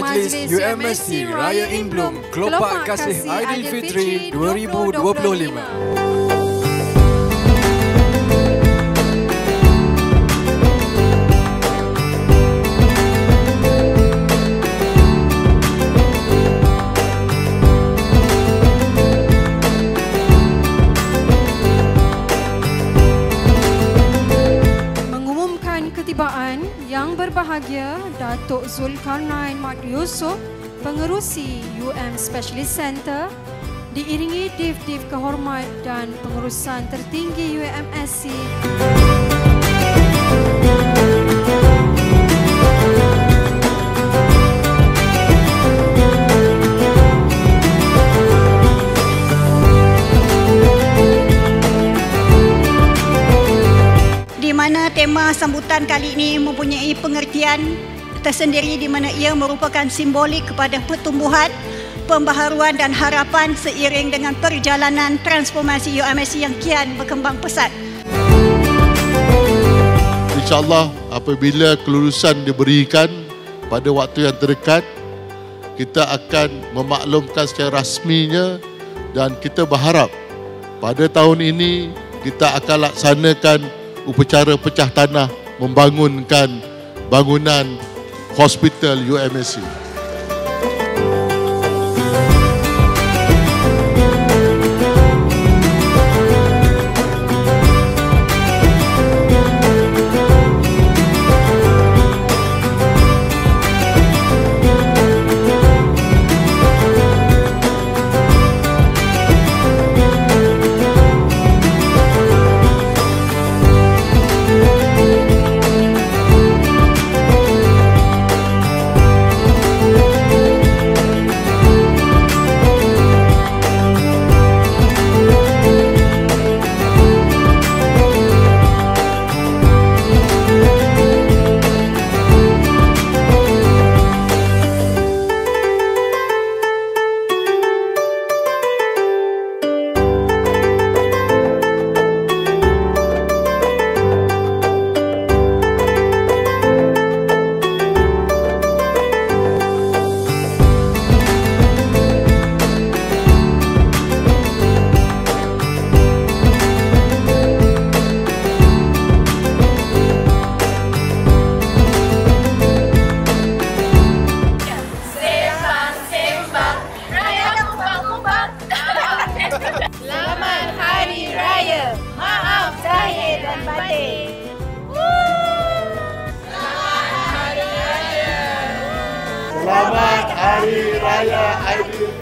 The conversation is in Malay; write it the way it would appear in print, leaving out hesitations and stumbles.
Majlis UMSC Raya in Bloom Kelopak Kasih Aidilfitri 2025. Ketibaan yang berbahagia Datuk Zulkarnain Mat Yusof, Pengerusi Specialist Center, diiringi Div-Div Kehormat dan pengurusan tertinggi UMSC. Di mana tema sambutan kali ini mempunyai pengertian tersendiri di mana ia merupakan simbolik kepada pertumbuhan, pembaharuan dan harapan seiring dengan perjalanan transformasi UMSC yang kian berkembang pesat. InsyaAllah apabila kelulusan diberikan pada waktu yang terdekat, kita akan memaklumkan secara rasminya dan kita berharap pada tahun ini kita akan laksanakan upacara pecah tanah membangunkan bangunan hospital UMSC. Selamat Hari Raya, maaf zahir dan batin. Selamat Hari Raya Aidilfitri.